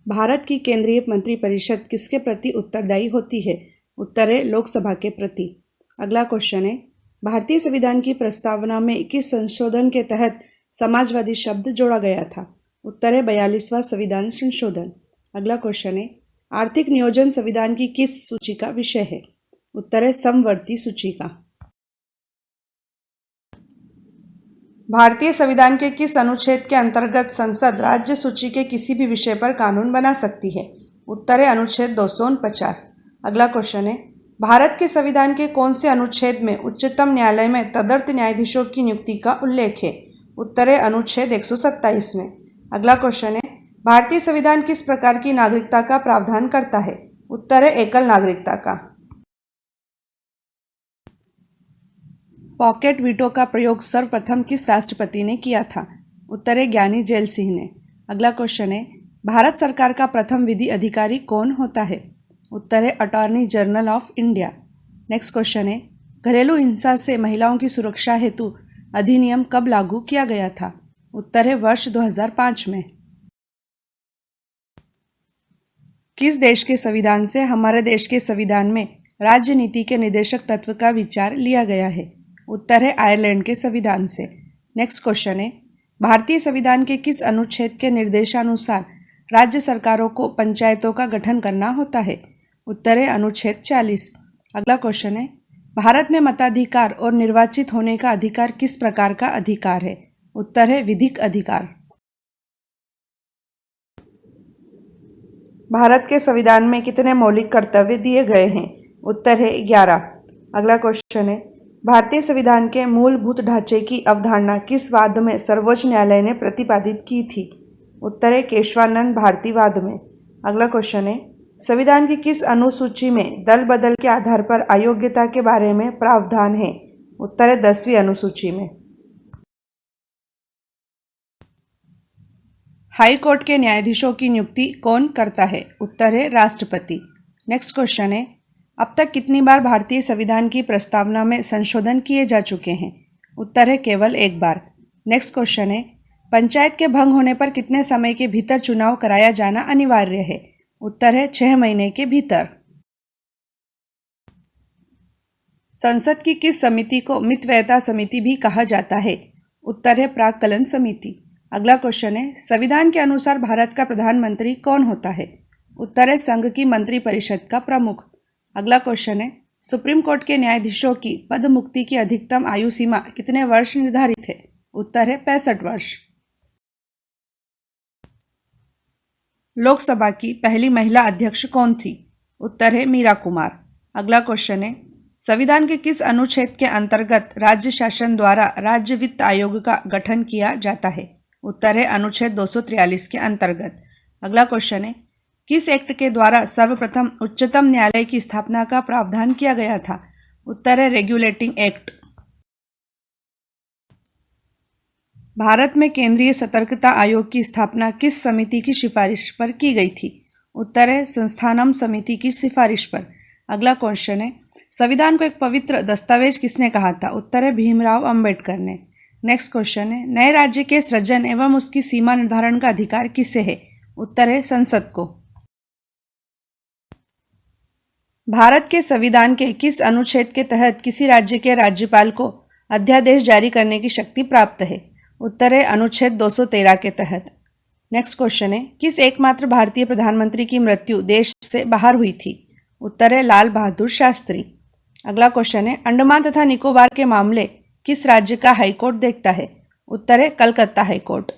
भारत की केंद्रीय मंत्रिपरिषद किसके प्रति उत्तरदायी होती है? उत्तर है लोकसभा के प्रति। अगला क्वेश्चन है, भारतीय संविधान की प्रस्तावना में किस संशोधन के तहत समाजवादी शब्द जोड़ा गया था? उत्तर है 42वां संविधान संशोधन। अगला क्वेश्चन है, आर्थिक नियोजन संविधान की किस सूची का विषय है? उत्तर है समवर्ती सूची का। भारतीय संविधान के किस अनुच्छेद के अंतर्गत संसद राज्य सूची के किसी भी विषय पर कानून बना सकती है? उत्तर है अनुच्छेद 249। अगला क्वेश्चन है, भारत के संविधान के कौन से अनुच्छेद में उच्चतम न्यायालय में तदर्थ न्यायाधीशों की नियुक्ति का उल्लेख है? उत्तर है अनुच्छेद 127 में। अगला क्वेश्चन है, भारतीय संविधान किस प्रकार की नागरिकता का प्रावधान करता है? उत्तर है एकल नागरिकता का। पॉकेट वीटो का प्रयोग सर्वप्रथम किस राष्ट्रपति ने किया था? उत्तर है ज्ञानी जैल सिंह ने। अगला क्वेश्चन है, भारत सरकार का प्रथम विधि अधिकारी कौन होता है? उत्तर है attorney general of India. Next question है, घरेलू हिंसा से महिलाओं की सुरक्षा हेतु अधिनियम कब लागू किया गया था? उत्तर है वर्ष 2005 में। किस देश के संविधान से हमारे देश के संविधान में राज्य नीति के निदेशक तत्व का विचार लिया गया है? उत्तर है आयरलैंड के संविधान से। नेक्स्ट क्वेश्चन है, भारतीय संविधान के किस अनुच्छेद के निर्देशानुसार राज्य सरकारों को पंचायतों का गठन करना होता है? उत्तर है अनुच्छेद 40। अगला क्वेश्चन है, भारत में मताधिकार और निर्वाचित होने का अधिकार किस प्रकार का अधिकार है? उत्तर है विधिक अधिकार। भारत के संविधान में कितने मौलिक कर्तव्य दिए गए हैं? उत्तर है 11। अगला क्वेश्चन है, भारतीय संविधान के मूलभूत ढांचे की अवधारणा किस वाद में सर्वोच्च न्यायालय ने प्रतिपादित की थी? उत्तर है केशवानंद भारती वाद में। अगला क्वेश्चन है, संविधान की किस अनुसूची में दल बदल के आधार पर अयोग्यता के बारे में प्रावधान है? उत्तर है 10वीं अनुसूची में। हाई कोर्ट के न्यायाधीशों की नियुक्ति कौन करता है? उत्तर है राष्ट्रपति। नेक्स्ट क्वेश्चन है, अब तक कितनी बार भारतीय संविधान की प्रस्तावना में संशोधन किए जा चुके हैं? उत्तर है केवल एक बार। नेक्स्ट क्वेश्चन है, पंचायत के भंग होने पर कितने समय के भीतर चुनाव कराया जाना अनिवार्य है? उत्तर है 6 महीने के भीतर। संसद की किस समिति को मितव्ययता समिति भी कहा जाता है? उत्तर है प्राक्कलन समिति। अगला क्वेश्चन है, संविधान के अनुसार भारत का प्रधानमंत्री कौन होता है? उत्तर है संघ की मंत्रिपरिषद का प्रमुख। अगला क्वेश्चन है, सुप्रीम कोर्ट के न्यायाधीशों की पद मुक्ति की अधिकतम आयु सीमा कितने वर्ष निर्धारित है? उत्तर है 65 वर्ष। लोकसभा की पहली महिला अध्यक्ष कौन थी? उत्तर है मीरा कुमार। अगला क्वेश्चन है, संविधान के किस अनुच्छेद के अंतर्गत राज्य शासन द्वारा राज्य वित्त आयोग का गठन किया जाता है? उत्तर है अनुच्छेद 243 के अंतर्गत। अगला क्वेश्चन है, किस एक्ट के द्वारा सर्वप्रथम उच्चतम न्यायालय की स्थापना का प्रावधान किया गया था? उत्तर है रेगुलेटिंग एक्ट। भारत में केंद्रीय सतर्कता आयोग की स्थापना किस समिति की सिफारिश पर की गई थी? उत्तर है संस्थानम समिति की सिफारिश पर। अगला क्वेश्चन है, संविधान को एक पवित्र दस्तावेज किसने कहा था? उत्तर है भीमराव अंबेडकर ने। नेक्स्ट क्वेश्चन है, नए राज्य के सृजन एवं उसकी सीमा निर्धारण का अधिकार किसे है? उत्तर है संसद को। भारत के संविधान के किस अनुच्छेद के तहत किसी राज्य के राज्यपाल को अध्यादेश जारी करने की शक्ति प्राप्त है? उत्तर है अनुच्छेद 213 के तहत। नेक्स्ट क्वेश्चन है, किस एकमात्र भारतीय प्रधानमंत्री की मृत्यु देश से बाहर हुई थी? उत्तर है लाल बहादुर शास्त्री। अगला क्वेश्चन है, अंडमान तथा निकोबार के मामले किस राज्य का हाईकोर्ट देखता है? उत्तर है कलकत्ता हाईकोर्ट।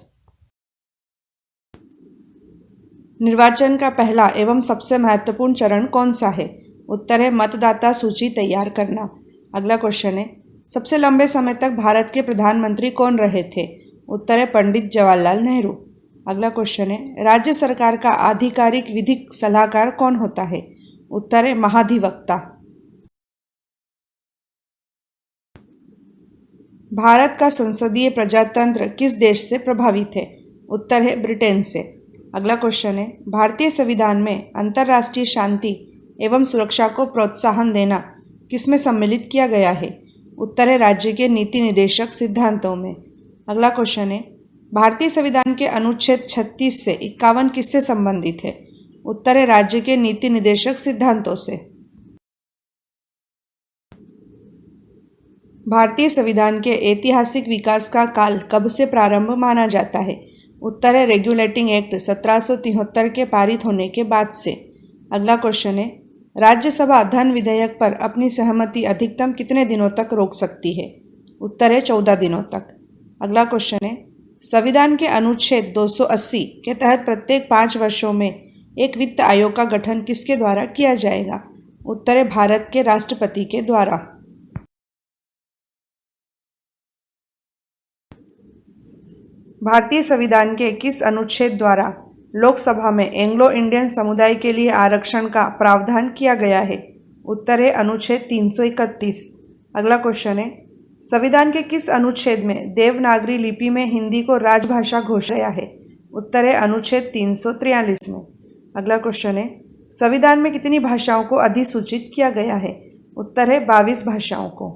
निर्वाचन का पहला एवं सबसे महत्वपूर्ण चरण कौन सा है? उत्तर है मतदाता सूची तैयार करना। अगला क्वेश्चन है, सबसे लंबे समय तक भारत के प्रधानमंत्री कौन रहे थे? उत्तर है पंडित जवाहरलाल नेहरू। अगला क्वेश्चन है, राज्य सरकार का आधिकारिक विधिक सलाहकार कौन होता है? उत्तर है महाधिवक्ता। भारत का संसदीय प्रजातंत्र किस देश से प्रभावित है? उत्तर है ब्रिटेन से। अगला क्वेश्चन है, भारतीय संविधान में अंतर्राष्ट्रीय शांति एवं सुरक्षा को प्रोत्साहन देना किसमें सम्मिलित किया गया है? उत्तर है राज्य के नीति निदेशक सिद्धांतों में। अगला क्वेश्चन है, भारतीय संविधान के अनुच्छेद 36 से 51 किससे संबंधित है? उत्तर है राज्य के नीति निदेशक सिद्धांतों से। भारतीय संविधान के ऐतिहासिक विकास का काल कब से प्रारंभ माना जाता है? उत्तर है रेगुलेटिंग एक्ट 1773 के पारित होने के बाद से। अगला क्वेश्चन है, राज्यसभा धन विधेयक पर अपनी सहमति अधिकतम कितने दिनों तक रोक सकती है? उत्तर है 14 दिनों तक। अगला क्वेश्चन है, संविधान के अनुच्छेद 280 के तहत प्रत्येक 5 वर्षों में एक वित्त आयोग का गठन किसके द्वारा किया जाएगा? उत्तर है भारत के राष्ट्रपति के द्वारा। भारतीय संविधान के किस अनुच्छेद द्वारा लोकसभा में एंग्लो इंडियन समुदाय के लिए आरक्षण का प्रावधान किया गया है? उत्तर है अनुच्छेद 331। अगला क्वेश्चन है, संविधान के किस अनुच्छेद में देवनागरी लिपि में हिंदी को राजभाषा घोषित किया है? उत्तर है अनुच्छेद 343 में। अगला क्वेश्चन है, संविधान में कितनी भाषाओं को अधिसूचित किया गया है? उत्तर है 22 भाषाओं को।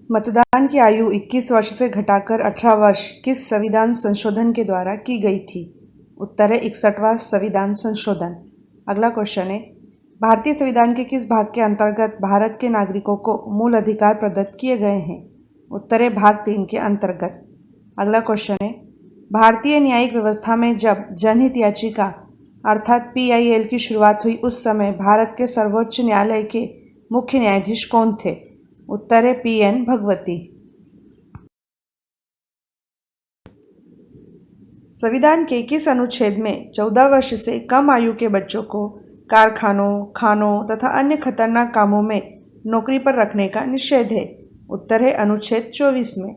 मतदान की आयु 21 वर्ष से घटाकर 18 वर्ष किस संविधान संशोधन के द्वारा की गई थी? उत्तर है 61वां संविधान संशोधन। अगला क्वेश्चन है, भारतीय संविधान के किस भाग के अंतर्गत भारत के नागरिकों को मूल अधिकार प्रदत्त किए गए हैं? उत्तर है भाग 3 के अंतर्गत। अगला क्वेश्चन है, भारतीय न्यायिक व्यवस्था में जब जनहित याचिका अर्थात PIL की शुरुआत हुई उस समय भारत के सर्वोच्च न्यायालय के मुख्य न्यायाधीश कौन थे? उत्तर है PN भगवती। संविधान के किस अनुच्छेद में 14 वर्ष से कम आयु के बच्चों को कारखानों, खानों तथा अन्य खतरनाक कामों में नौकरी पर रखने का निषेध है? उत्तर है अनुच्छेद 24 में।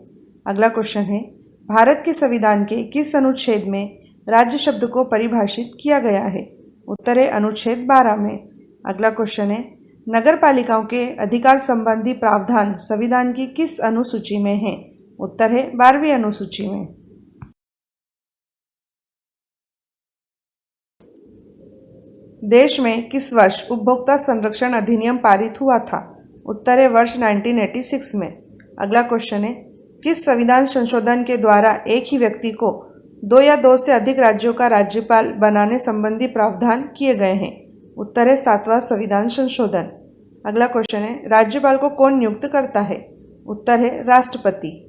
अगला क्वेश्चन है, भारत के संविधान के किस अनुच्छेद में राज्य शब्द को परिभाषित किया गया है? उत्तर है अनुच्छेद 12 में। अगला क्वेश्चन है, नगर पालिकाओं के अधिकार संबंधी प्रावधान संविधान की किस अनुसूची में है? उत्तर है 12वीं अनुसूची में। देश में किस वर्ष उपभोक्ता संरक्षण अधिनियम पारित हुआ था? उत्तर है वर्ष 1986 में। अगला क्वेश्चन है, किस संविधान संशोधन के द्वारा एक ही व्यक्ति को 2 या 2 से अधिक राज्यों का राज्यपाल बनाने संबंधी प्रावधान किए गए हैं? उत्तर है 7वां संविधान संशोधन। अगला क्वेश्चन है, राज्यपाल को कौन नियुक्त करता है? उत्तर है राष्ट्रपति।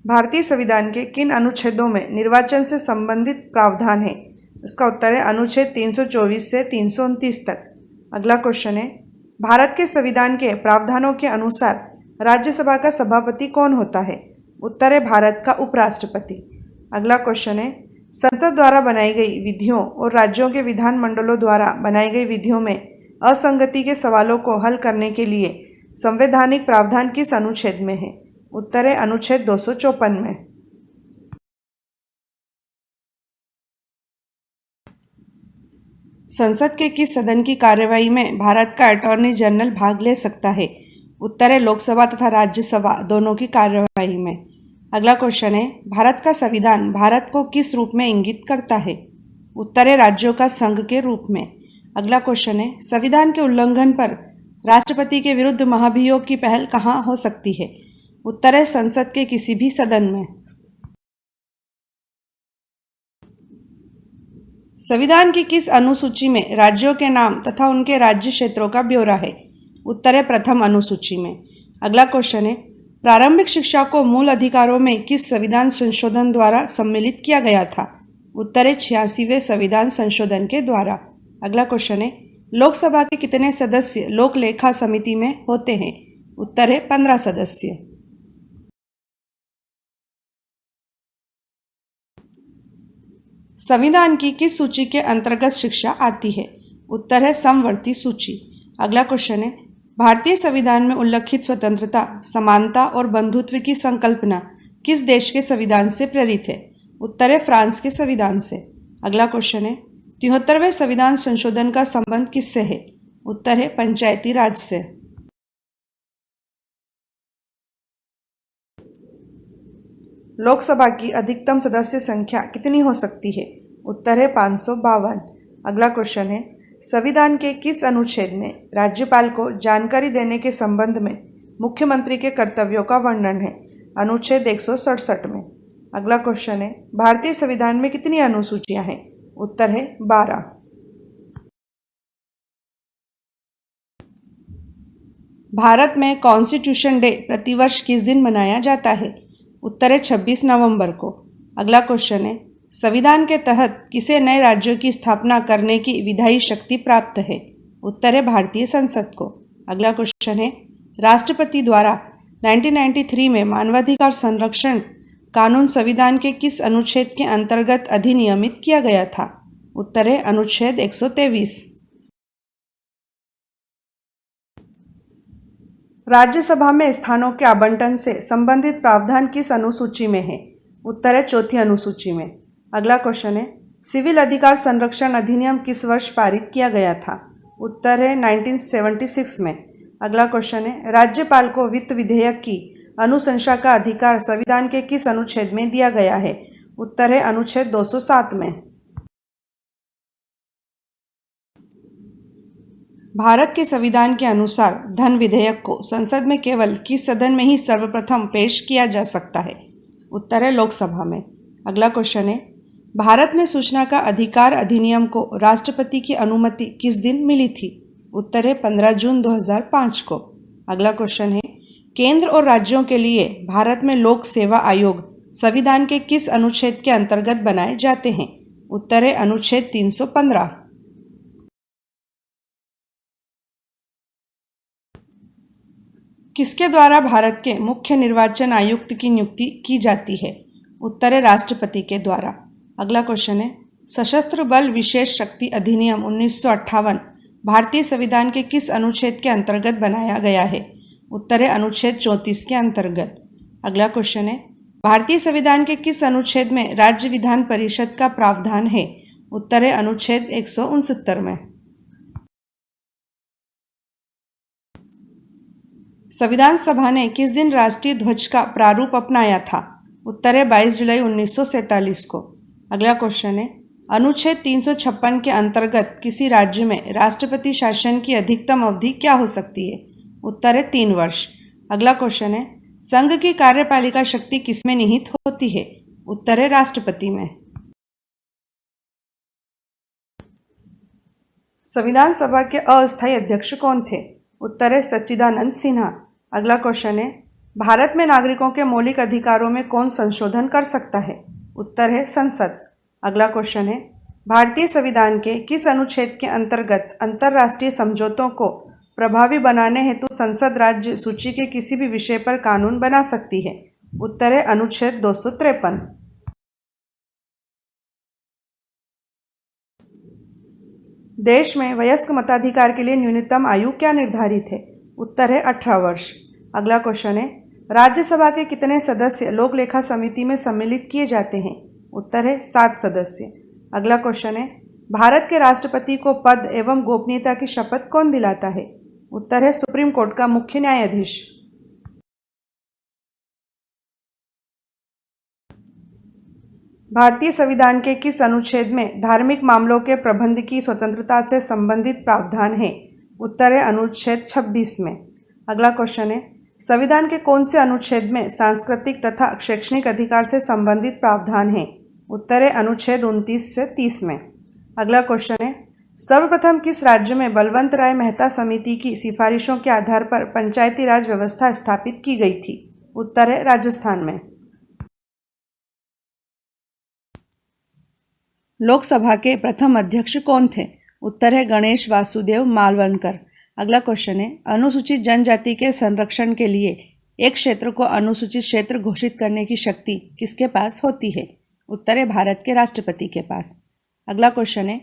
भारतीय संविधान के किन अनुच्छेदों में निर्वाचन से संबंधित प्रावधान है? इसका उत्तर है अनुच्छेद 324 से 329 तक। अगला क्वेश्चन है, भारत के संविधान के प्रावधानों के अनुसार राज्यसभा का सभापति कौन होता है? उत्तर है भारत का उपराष्ट्रपति। अगला क्वेश्चन है, संसद द्वारा बनाई गई विधियों और राज्यों के विधानमंडलों द्वारा बनाई गई विधियों में असंगति के सवालों को हल करने के लिए संवैधानिक प्रावधान किस अनुच्छेद में है? उत्तर है अनुच्छेद 254 में। संसद के किस सदन की कार्यवाही में भारत का अटॉर्नी जनरल भाग ले सकता है? उत्तर है लोकसभा तथा राज्यसभा दोनों की कार्यवाही में। अगला क्वेश्चन है, भारत का संविधान भारत को किस रूप में इंगित करता है? उत्तर है राज्यों का संघ के रूप में। अगला क्वेश्चन है, संविधान के उल्लंघन पर राष्ट्रपति के विरुद्ध महाभियोग की पहल कहाँ हो सकती है? उत्तर है संसद के किसी भी सदन में। संविधान की किस अनुसूची में राज्यों के नाम तथा उनके राज्य क्षेत्रों का ब्यौरा है? उत्तर है प्रथम अनुसूची में। अगला क्वेश्चन है, प्रारंभिक शिक्षा को मूल अधिकारों में किस संविधान संशोधन द्वारा सम्मिलित किया गया था? उत्तर है 86वें संविधान संशोधन के द्वारा। अगला क्वेश्चन है, लोकसभा के कितने सदस्य लोक लेखा समिति में होते हैं? उत्तर है 15 सदस्य। संविधान की किस सूची के अंतर्गत शिक्षा आती है? उत्तर है समवर्ती सूची। अगला क्वेश्चन है, भारतीय संविधान में उल्लिखित स्वतंत्रता, समानता और बंधुत्व की संकल्पना किस देश के संविधान से प्रेरित है? उत्तर है फ्रांस के संविधान से। अगला क्वेश्चन है, 73वें संविधान संशोधन का संबंध किससे है? उत्तर है पंचायती राज से। लोकसभा की अधिकतम सदस्य संख्या कितनी हो सकती है? उत्तर है 552। अगला क्वेश्चन है, संविधान के किस अनुच्छेद में राज्यपाल को जानकारी देने के संबंध में मुख्यमंत्री के कर्तव्यों का वर्णन है? अनुच्छेद 167 में। अगला क्वेश्चन है, भारतीय संविधान में कितनी अनुसूचियां हैं? उत्तर है 12। भारत में कॉन्स्टिट्यूशन डे प्रतिवर्ष किस दिन मनाया जाता है? उत्तर है 26 नवंबर को। अगला क्वेश्चन है, संविधान के तहत किसे नए राज्यों की स्थापना करने की विधायी शक्ति प्राप्त है? उत्तर है भारतीय संसद को। अगला क्वेश्चन है, राष्ट्रपति द्वारा 1993 में मानवाधिकार संरक्षण कानून संविधान के किस अनुच्छेद के अंतर्गत अधिनियमित किया गया था? उत्तर है अनुच्छेद 123। राज्यसभा में स्थानों के आवंटन से संबंधित प्रावधान किस अनुसूची में है? उत्तर है चौथी अनुसूची में। अगला क्वेश्चन है, सिविल अधिकार संरक्षण अधिनियम किस वर्ष पारित किया गया था? उत्तर है 1976 में। अगला क्वेश्चन है, राज्यपाल को वित्त विधेयक की अनुशंसा का अधिकार संविधान के किस अनुच्छेद में दिया गया है? उत्तर है अनुच्छेद 207 में। भारत के संविधान के अनुसार धन विधेयक को संसद में केवल किस सदन में ही सर्वप्रथम पेश किया जा सकता है? उत्तर है लोकसभा में। अगला क्वेश्चन है, भारत में सूचना का अधिकार अधिनियम को राष्ट्रपति की अनुमति किस दिन मिली थी? उत्तर है 15 जून 2005 को। अगला क्वेश्चन है, केंद्र और राज्यों के लिए भारत में लोक सेवा आयोग संविधान के किस अनुच्छेद के अंतर्गत बनाए जाते हैं? उत्तर है अनुच्छेद 315। किसके द्वारा भारत के मुख्य निर्वाचन आयुक्त की नियुक्ति की जाती है? उत्तर है राष्ट्रपति के द्वारा। अगला क्वेश्चन है, सशस्त्र बल विशेष शक्ति अधिनियम 1958 भारतीय संविधान के किस अनुच्छेद के अंतर्गत बनाया गया है? उत्तर है अनुच्छेद 34 के अंतर्गत। अगला क्वेश्चन है, भारतीय संविधान के किस अनुच्छेद में राज्य विधान परिषद का प्रावधान है? उत्तर है अनुच्छेद 169 में। संविधान सभा ने किस दिन राष्ट्रीय ध्वज का प्रारूप अपनाया था? उत्तर है 22 जुलाई 1947 को। अगला क्वेश्चन है, अनुच्छेद 356 के अंतर्गत किसी राज्य में राष्ट्रपति शासन की अधिकतम अवधि क्या हो सकती है? उत्तर है 3 वर्ष। अगला क्वेश्चन है, संघ की कार्यपालिका शक्ति किसमें निहित होती है? उत्तर है राष्ट्रपति में। संविधान सभा के अस्थायी अध्यक्ष कौन थे? उत्तर है सच्चिदानंद सिन्हा। अगला क्वेश्चन है, भारत में नागरिकों के मौलिक अधिकारों में कौन संशोधन कर सकता है? उत्तर है संसद। अगला क्वेश्चन है, भारतीय संविधान के किस अनुच्छेद के अंतर्गत अंतर्राष्ट्रीय समझौतों को प्रभावी बनाने हेतु संसद राज्य सूची के किसी भी विषय पर कानून बना सकती है? उत्तर है अनुच्छेद 253। देश में वयस्क मताधिकार के लिए न्यूनतम आयु क्या निर्धारित है? उत्तर है 18 वर्ष। अगला क्वेश्चन है, राज्यसभा के कितने सदस्य लोक लेखा समिति में सम्मिलित किए जाते हैं? उत्तर है 7 सदस्य। अगला क्वेश्चन है, भारत के राष्ट्रपति को पद एवं गोपनीयता की शपथ कौन दिलाता है? उत्तर है सुप्रीम कोर्ट का मुख्य न्यायाधीश। भारतीय संविधान के किस अनुच्छेद में धार्मिक मामलों के प्रबंध की स्वतंत्रता से संबंधित प्रावधान है? उत्तर है अनुच्छेद 26 में। अगला क्वेश्चन है, संविधान के कौन से अनुच्छेद में सांस्कृतिक तथा शैक्षणिक अधिकार से संबंधित प्रावधान है? उत्तर है अनुच्छेद 29 से 30 में। अगला क्वेश्चन है, सर्वप्रथम किस राज्य में बलवंत राय मेहता समिति की सिफारिशों के आधार पर पंचायती राज व्यवस्था स्थापित की गई थी? उत्तर है राजस्थान में। लोकसभा के प्रथम अध्यक्ष कौन थे? उत्तर है गणेश वासुदेव मालवणकर। अगला क्वेश्चन है, अनुसूचित जनजाति के संरक्षण के लिए एक क्षेत्र को अनुसूचित क्षेत्र घोषित करने की शक्ति किसके पास होती है? उत्तर है भारत के राष्ट्रपति के पास। अगला क्वेश्चन है,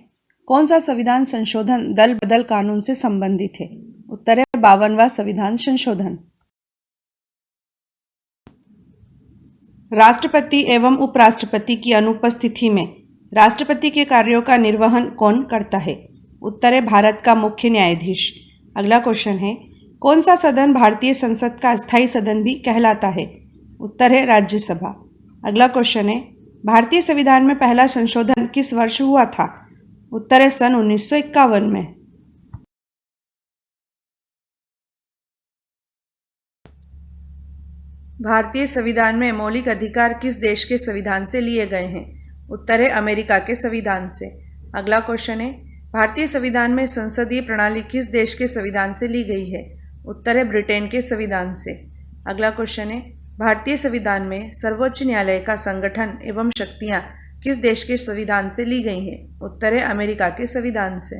कौन सा संविधान संशोधन दल बदल कानून से संबंधित है? उत्तर है 52वां संविधान संशोधन। राष्ट्रपति एवं उपराष्ट्रपति की अनुपस्थिति में राष्ट्रपति के कार्यों का निर्वहन कौन करता है? उत्तर है भारत का मुख्य न्यायाधीश। अगला क्वेश्चन है, कौन सा सदन भारतीय संसद का अस्थायी सदन भी कहलाता है? उत्तर है राज्यसभा। अगला क्वेश्चन है, भारतीय संविधान में पहला संशोधन किस वर्ष हुआ था? उत्तर है सन 1951 में। भारतीय संविधान में मौलिक अधिकार किस देश के संविधान से लिए गए हैं? उत्तर है अमेरिका के संविधान से। अगला क्वेश्चन है, भारतीय संविधान में संसदीय प्रणाली किस देश के संविधान से ली गई है? उत्तर है ब्रिटेन के संविधान से। अगला क्वेश्चन है, भारतीय संविधान में सर्वोच्च न्यायालय का संगठन एवं शक्तियां किस देश के संविधान से ली गई हैं? उत्तर है अमेरिका के संविधान से।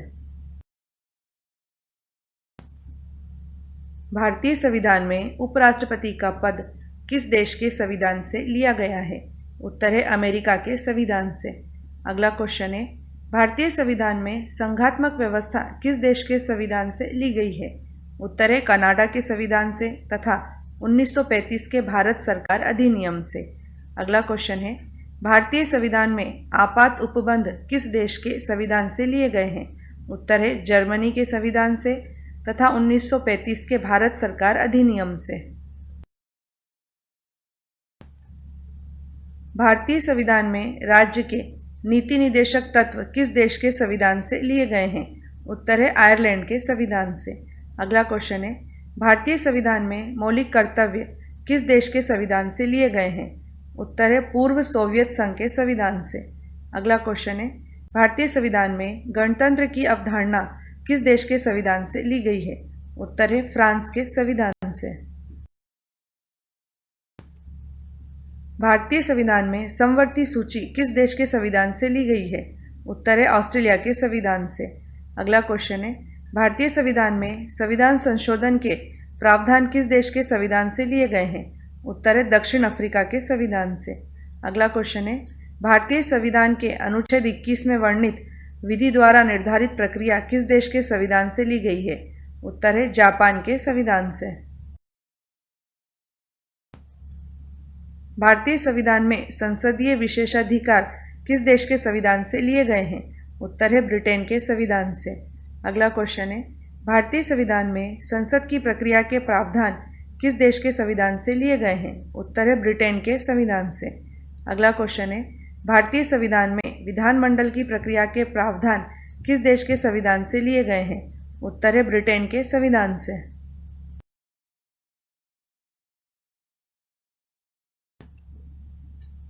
भारतीय संविधान में उपराष्ट्रपति का पद किस देश के संविधान से लिया गया है? उत्तर है अमेरिका के संविधान से। अगला क्वेश्चन है, भारतीय संविधान में संघात्मक व्यवस्था किस देश के संविधान से ली गई है? उत्तर है कनाडा के संविधान से तथा 1935 के भारत सरकार अधिनियम से। अगला क्वेश्चन है, भारतीय संविधान में आपात उपबंध किस देश के संविधान से लिए गए हैं? उत्तर है जर्मनी के संविधान से तथा 1935 के भारत सरकार अधिनियम से। भारतीय संविधान में राज्य के नीति निदेशक तत्व किस देश के संविधान से लिए गए हैं? उत्तर है आयरलैंड के संविधान से। अगला क्वेश्चन है, भारतीय संविधान में मौलिक कर्तव्य किस देश के संविधान से लिए गए हैं? उत्तर है पूर्व सोवियत संघ के संविधान से। अगला क्वेश्चन है, भारतीय संविधान में गणतंत्र की अवधारणा किस देश के संविधान से ली गई है? उत्तर है फ्रांस के संविधान से। भारतीय संविधान में समवर्ती सूची किस देश के संविधान से ली गई है? उत्तर है ऑस्ट्रेलिया के संविधान से। अगला क्वेश्चन है, भारतीय संविधान में संविधान संशोधन के प्रावधान किस देश के संविधान से लिए गए हैं? उत्तर है दक्षिण अफ्रीका के संविधान से। अगला क्वेश्चन है, भारतीय संविधान के अनुच्छेद 21 में वर्णित विधि द्वारा निर्धारित प्रक्रिया किस देश के संविधान से ली गई है? उत्तर है जापान के संविधान से। भारतीय संविधान में संसदीय विशेषाधिकार किस देश के संविधान से लिए गए हैं? उत्तर है ब्रिटेन के संविधान से। अगला क्वेश्चन है, भारतीय संविधान में संसद की प्रक्रिया के प्रावधान किस देश के संविधान से लिए गए हैं? उत्तर है ब्रिटेन के संविधान से। अगला क्वेश्चन है, भारतीय संविधान में विधानमंडल की प्रक्रिया के प्रावधान किस देश के संविधान से लिए गए हैं? उत्तर है ब्रिटेन के संविधान से।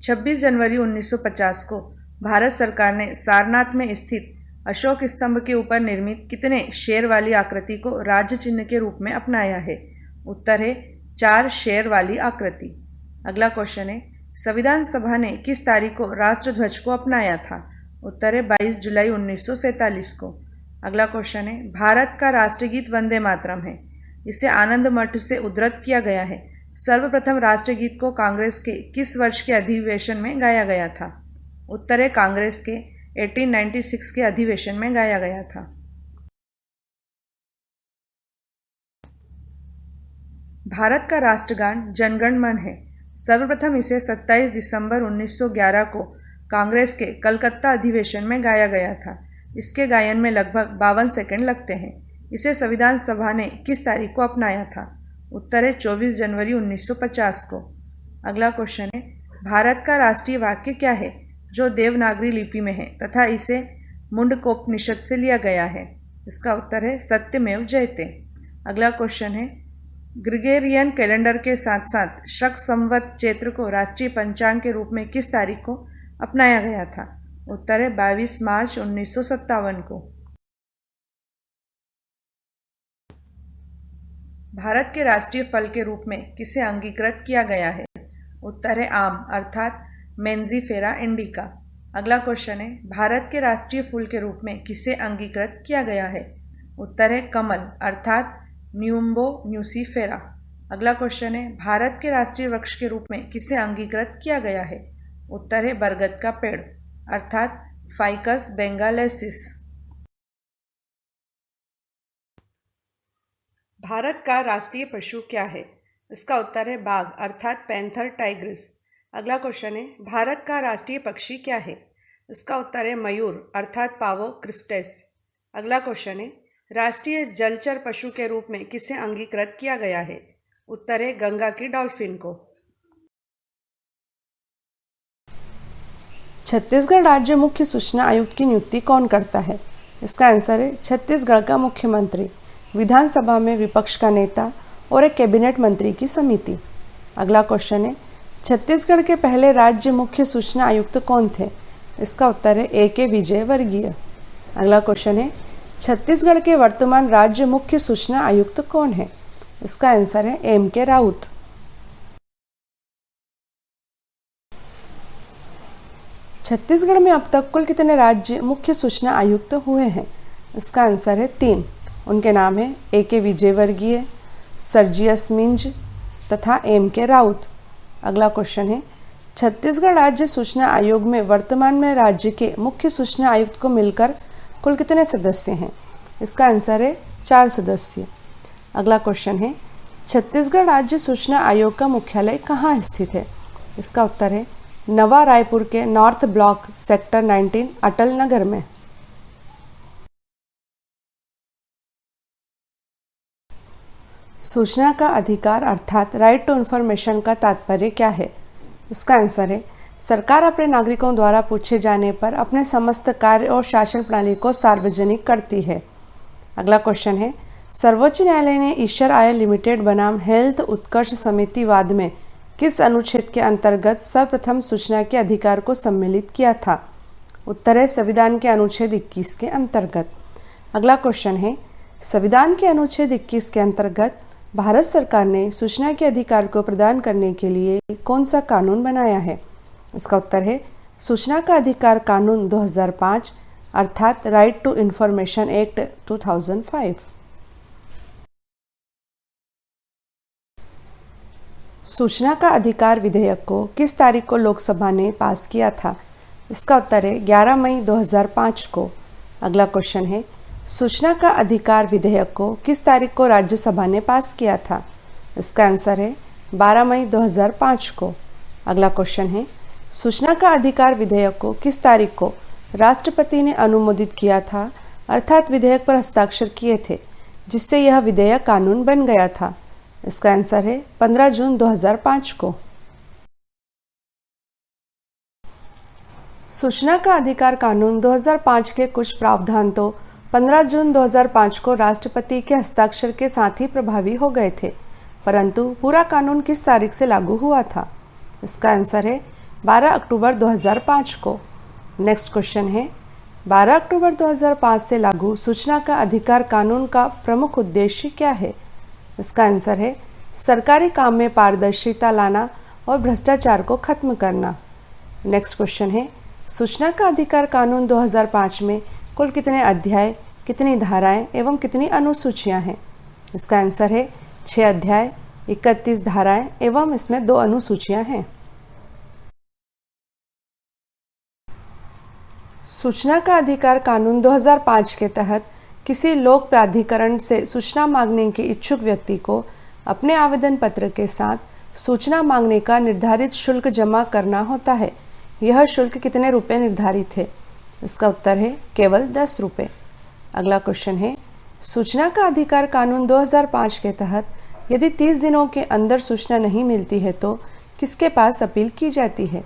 26 जनवरी 1950 को भारत सरकार ने सारनाथ में स्थित अशोक स्तंभ के ऊपर निर्मित कितने शेर वाली आकृति को राज्य चिन्ह के रूप में अपनाया है? उत्तर है 4 शेर वाली आकृति। अगला क्वेश्चन है, संविधान सभा ने किस तारीख को राष्ट्रध्वज को अपनाया था? उत्तर है 22 जुलाई 1947 को। अगला क्वेश्चन है, भारत का राष्ट्रगीत वंदे मातरम है। इसे आनंद मठ से उद्धृत किया गया है। सर्वप्रथम राष्ट्रगीत को कांग्रेस के किस वर्ष के अधिवेशन में गाया गया था? उत्तर है कांग्रेस के 1896 के अधिवेशन में गाया गया था। भारत का राष्ट्रगान जनगण मन है। सर्वप्रथम इसे 27 दिसंबर 1911 को कांग्रेस के कलकत्ता अधिवेशन में गाया गया था। इसके गायन में लगभग 52 सेकंड लगते हैं। इसे संविधान सभा ने किस तारीख को अपनाया था? उत्तर है 24 जनवरी 1950 को। अगला क्वेश्चन है, भारत का राष्ट्रीय वाक्य क्या है जो देवनागरी लिपि में है तथा इसे मुंडकोपनिषद से लिया गया है? इसका उत्तर है सत्यमेव जयते। अगला क्वेश्चन है, ग्रिगोरियन कैलेंडर के साथ साथ शक संवत चैत्र को राष्ट्रीय पंचांग के रूप में किस तारीख को अपनाया गया था? उत्तर है 22 मार्च 1957 को। भारत के राष्ट्रीय फल के रूप में किसे अंगीकृत किया गया है? उत्तर है आम अर्थात मेंजीफेरा इंडिका। अगला क्वेश्चन है, भारत के राष्ट्रीय फूल के रूप में किसे अंगीकृत किया गया है? उत्तर है कमल अर्थात न्यूम्बो न्यूसीफेरा। अगला क्वेश्चन है, भारत के राष्ट्रीय वृक्ष के रूप में किसे अंगीकृत किया गया है? उत्तर है बरगद का पेड़ अर्थात फाइकस बेंगालेसिस। भारत का राष्ट्रीय पशु क्या है? इसका उत्तर है बाघ अर्थात पैंथर टाइग्रिस। अगला क्वेश्चन है, भारत का राष्ट्रीय पक्षी क्या है? इसका उत्तर है मयूर अर्थात पावो क्रिस्टेस। अगला क्वेश्चन है, राष्ट्रीय जलचर पशु के रूप में किसे अंगीकृत किया गया है? उत्तर है गंगा की डॉल्फिन को। छत्तीसगढ़ राज्य मुख्य सूचना आयुक्त की नियुक्ति कौन करता है? इसका आंसर है छत्तीसगढ़ का मुख्यमंत्री, विधानसभा में विपक्ष का नेता और एक कैबिनेट मंत्री की समिति। अगला क्वेश्चन है, छत्तीसगढ़ के पहले राज्य मुख्य सूचना आयुक्त कौन थे? इसका उत्तर है A.K. विजयवर्गीय। अगला क्वेश्चन है, छत्तीसगढ़ के वर्तमान राज्य मुख्य सूचना आयुक्त कौन है? इसका आंसर है M.K. राउत। छत्तीसगढ़ में अब तक कुल कितने राज्य मुख्य सूचना आयुक्त हुए हैं? इसका आंसर है 3। उनके नाम है A.K. विजयवर्गीय, सर्जियस मिंज तथा M.K. राउत। अगला क्वेश्चन है, छत्तीसगढ़ राज्य सूचना आयोग में वर्तमान में राज्य के मुख्य सूचना आयुक्त को मिलकर कुल कितने सदस्य हैं? इसका आंसर है 4 सदस्य। अगला क्वेश्चन है, छत्तीसगढ़ राज्य सूचना आयोग का मुख्यालय कहाँ स्थित है? इसका उत्तर है नवा रायपुर के north block sector 19 Atal Nagar में। सूचना का अधिकार अर्थात राइट टू इन्फॉर्मेशन का तात्पर्य क्या है? इसका आंसर है सरकार अपने नागरिकों द्वारा पूछे जाने पर अपने समस्त कार्य और शासन प्रणाली को सार्वजनिक करती है। अगला क्वेश्चन है, सर्वोच्च न्यायालय ने ईश्वर आयल लिमिटेड बनाम हेल्थ उत्कर्ष समिति वाद में किस अनुच्छेद के अंतर्गत सर्वप्रथम सूचना के अधिकार को सम्मिलित किया था? उत्तर है संविधान के अनुच्छेद 21 के अंतर्गत। अगला क्वेश्चन है, संविधान के अनुच्छेद 21 के अंतर्गत भारत सरकार ने सूचना के अधिकार को प्रदान करने के लिए कौन सा कानून बनाया है? इसका उत्तर है सूचना का अधिकार कानून 2005 अर्थात राइट टू इंफॉर्मेशन एक्ट 2005। सूचना का अधिकार विधेयक को किस तारीख को लोकसभा ने पास किया था? इसका उत्तर है 11 मई 2005 को। अगला क्वेश्चन है, सूचना का अधिकार विधेयक को किस तारीख को राज्यसभा ने पास किया था? इसका आंसर है 12 मई 2005 को। अगला क्वेश्चन है, सूचना का अधिकार विधेयक को किस तारीख को राष्ट्रपति ने अनुमोदित किया था अर्थात विधेयक पर हस्ताक्षर किए थे जिससे यह विधेयक कानून बन गया था? इसका आंसर है 15 जून 2005 को। सूचना का अधिकार कानून 2005 के कुछ प्रावधान तो 15 जून 2005 को राष्ट्रपति के हस्ताक्षर के साथ ही प्रभावी हो गए थे, परंतु पूरा कानून किस तारीख से लागू हुआ था? इसका आंसर है 12 अक्टूबर 2005 को। नेक्स्ट क्वेश्चन है, 12 अक्टूबर 2005 से लागू सूचना का अधिकार कानून का प्रमुख उद्देश्य क्या है? इसका आंसर है सरकारी काम में पारदर्शिता लाना और भ्रष्टाचार को खत्म करना। नेक्स्ट क्वेश्चन है, सूचना का अधिकार कानून 2005 में कुल कितने अध्याय, कितनी धाराएं एवं कितनी अनुसूचियां हैं? इसका आंसर है 6 अध्याय, 31 धाराएं एवं इसमें 2 अनुसूचियां हैं। सूचना का अधिकार कानून 2005 के तहत किसी लोक प्राधिकरण से सूचना मांगने के इच्छुक व्यक्ति को अपने आवेदन पत्र के साथ सूचना मांगने का निर्धारित शुल्क जमा करना होता है। यह शुल्क कितने रुपए निर्धारित है? इसका उत्तर है केवल 10 रुपये। अगला क्वेश्चन है, सूचना का अधिकार कानून 2005 के तहत यदि 30 दिनों के अंदर सूचना नहीं मिलती है तो किसके पास अपील की जाती है?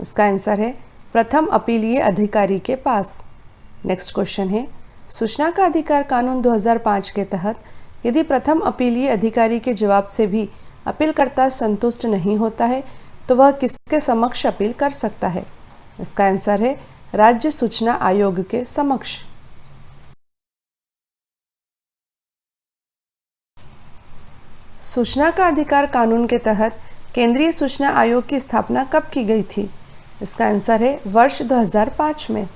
इसका आंसर है प्रथम अपीलीय अधिकारी के पास। नेक्स्ट क्वेश्चन है, सूचना का अधिकार कानून 2005 के तहत यदि प्रथम अपीलीय अधिकारी के जवाब से भी अपीलकर्ता संतुष्ट नहीं होता है तो वह किसके समक्ष अपील कर सकता है? इसका आंसर है राज्य सूचना आयोग के समक्ष। सूचना का अधिकार कानून के तहत केंद्रीय सूचना आयोग की स्थापना कब की गई थी? इसका आंसर है वर्ष 2005 में।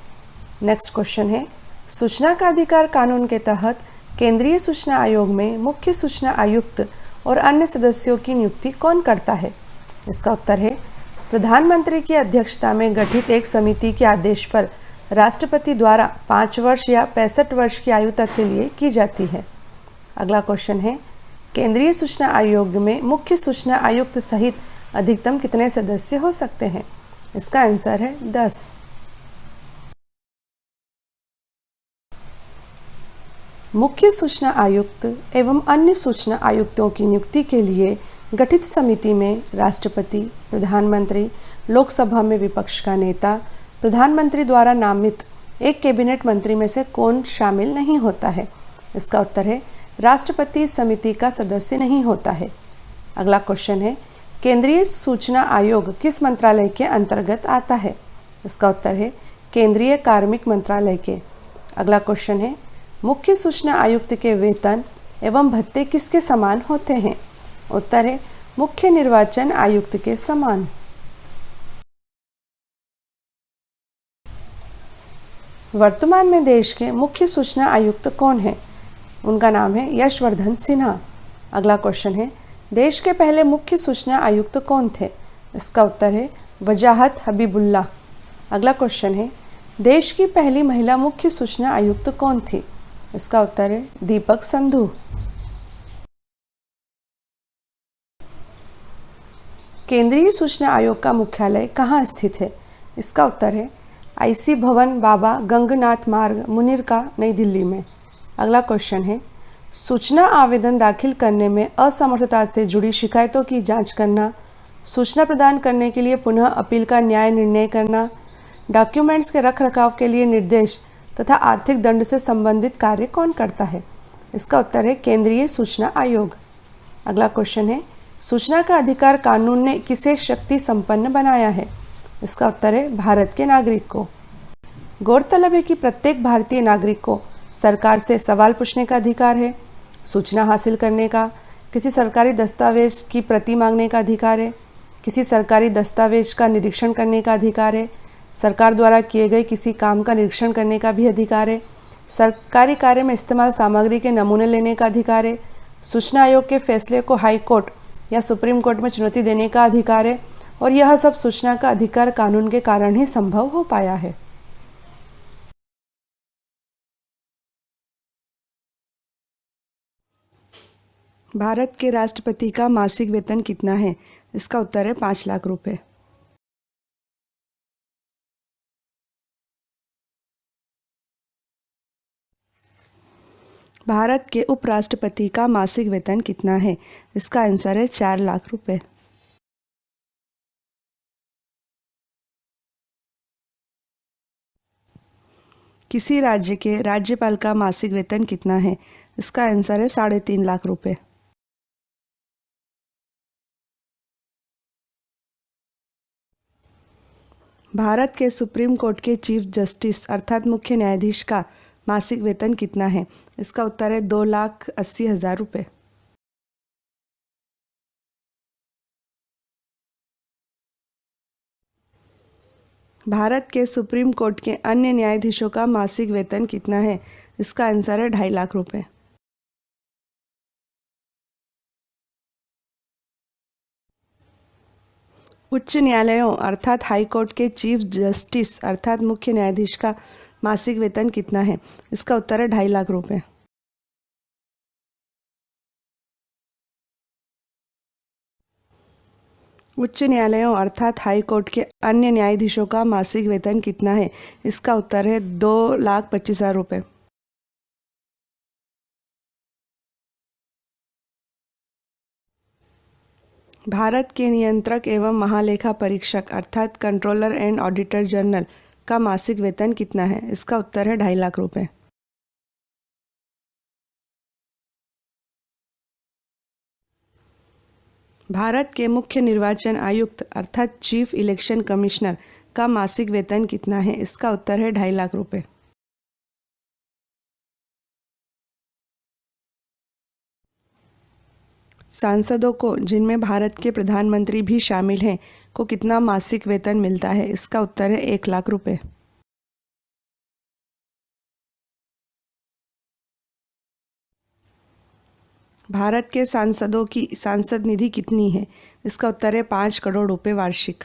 नेक्स्ट क्वेश्चन है, सूचना का अधिकार कानून के तहत केंद्रीय सूचना आयोग में मुख्य सूचना आयुक्त और अन्य सदस्यों की नियुक्ति कौन करता है? इसका उत्तर है प्रधानमंत्री की अध्यक्षता में गठित एक समिति के आदेश पर राष्ट्रपति द्वारा 5 वर्ष या 65 वर्ष की आयु तक के लिए की जाती है। अगला क्वेश्चन है, केंद्रीय सूचना आयोग में मुख्य सूचना आयुक्त सहित अधिकतम कितने सदस्य हो सकते हैं? इसका आंसर है 10। मुख्य सूचना आयुक्त एवं अन्य सूचना आयुक्तों की नियुक्ति के लिए गठित समिति में राष्ट्रपति, प्रधानमंत्री, लोकसभा में विपक्ष का नेता, प्रधानमंत्री द्वारा नामित एक कैबिनेट मंत्री में से कौन शामिल नहीं होता है? इसका उत्तर है राष्ट्रपति समिति का सदस्य नहीं होता है। अगला क्वेश्चन है केंद्रीय सूचना आयोग किस मंत्रालय के अंतर्गत आता है? इसका उत्तर है केंद्रीय कार्मिक मंत्रालय के। अगला क्वेश्चन है मुख्य सूचना आयुक्त के वेतन एवं भत्ते किसके समान होते हैं? उत्तर है मुख्य निर्वाचन आयुक्त के समान। वर्तमान में देश के मुख्य सूचना आयुक्त कौन है? उनका नाम है यशवर्धन सिन्हा। अगला क्वेश्चन है देश के पहले मुख्य सूचना आयुक्त कौन थे? इसका उत्तर है वजाहत हबीबुल्ला। अगला क्वेश्चन है देश की पहली महिला मुख्य सूचना आयुक्त कौन थी? इसका उत्तर है दीपक संधू। केंद्रीय सूचना आयोग का मुख्यालय कहाँ स्थित है? इसका उत्तर है IC भवन बाबा गंगनाथ मार्ग मुनिरका नई दिल्ली में। अगला क्वेश्चन है सूचना आवेदन दाखिल करने में असमर्थता से जुड़ी शिकायतों की जांच करना, सूचना प्रदान करने के लिए पुनः अपील का न्याय निर्णय करना, डॉक्यूमेंट्स के रखरखाव के लिए निर्देश तथा आर्थिक दंड से संबंधित कार्य कौन करता है? इसका उत्तर है केंद्रीय सूचना आयोग। अगला क्वेश्चन है सूचना का अधिकार कानून ने किसे शक्ति संपन्न बनाया है? इसका उत्तर है भारत के नागरिक को। गौरतलब है कि प्रत्येक भारतीय नागरिक को सरकार से सवाल पूछने का अधिकार है, सूचना हासिल करने का, किसी सरकारी दस्तावेज की प्रति मांगने का अधिकार है, किसी सरकारी दस्तावेज का निरीक्षण करने का अधिकार है, सरकार द्वारा किए गए किसी काम का निरीक्षण करने का भी अधिकार है, सरकारी कार्य में इस्तेमाल सामग्री के नमूने लेने का अधिकार है, सूचना आयोग के फैसले को हाई कोर्ट या सुप्रीम कोर्ट में चुनौती देने का अधिकार है और यह सब सूचना का अधिकार कानून के कारण ही संभव हो पाया है। भारत के राष्ट्रपति का मासिक वेतन कितना है? इसका उत्तर है 5 लाख रुपए। भारत के उपराष्ट्रपति का मासिक वेतन कितना है? इसका आंसर है 4 लाख रुपए। किसी राज्य के राज्यपाल का मासिक वेतन कितना है? इसका आंसर है 3.5 लाख रुपए। भारत के सुप्रीम कोर्ट के चीफ जस्टिस अर्थात मुख्य न्यायाधीश का मासिक वेतन कितना है? इसका उत्तर है 2,80,000 रुपये। भारत के सुप्रीम कोर्ट के अन्य न्यायाधीशों का मासिक वेतन कितना है? इसका आंसर है 2.5 लाख रुपये। उच्च न्यायालयों अर्थात हाई कोर्ट के चीफ जस्टिस अर्थात मुख्य न्यायाधीश का मासिक वेतन कितना है? इसका उत्तर है 2.5 लाख रुपये। उच्च न्यायालयों अर्थात हाई कोर्ट के अन्य न्यायाधीशों का मासिक वेतन कितना है? इसका उत्तर है 2,25,000 रुपये। भारत के नियंत्रक एवं महालेखा परीक्षक अर्थात कंट्रोलर एंड ऑडिटर जनरल का मासिक वेतन कितना है? इसका उत्तर है 2.5 लाख रुपये। भारत के मुख्य निर्वाचन आयुक्त अर्थात चीफ इलेक्शन कमिश्नर का मासिक वेतन कितना है? इसका उत्तर है 2.5 लाख रुपये। सांसदों को, जिनमें भारत के प्रधानमंत्री भी शामिल हैं, को कितना मासिक वेतन मिलता है? इसका उत्तर है 1 लाख रुपये। भारत के सांसदों की सांसद निधि कितनी है? इसका उत्तर है 5 करोड़ रुपये वार्षिक।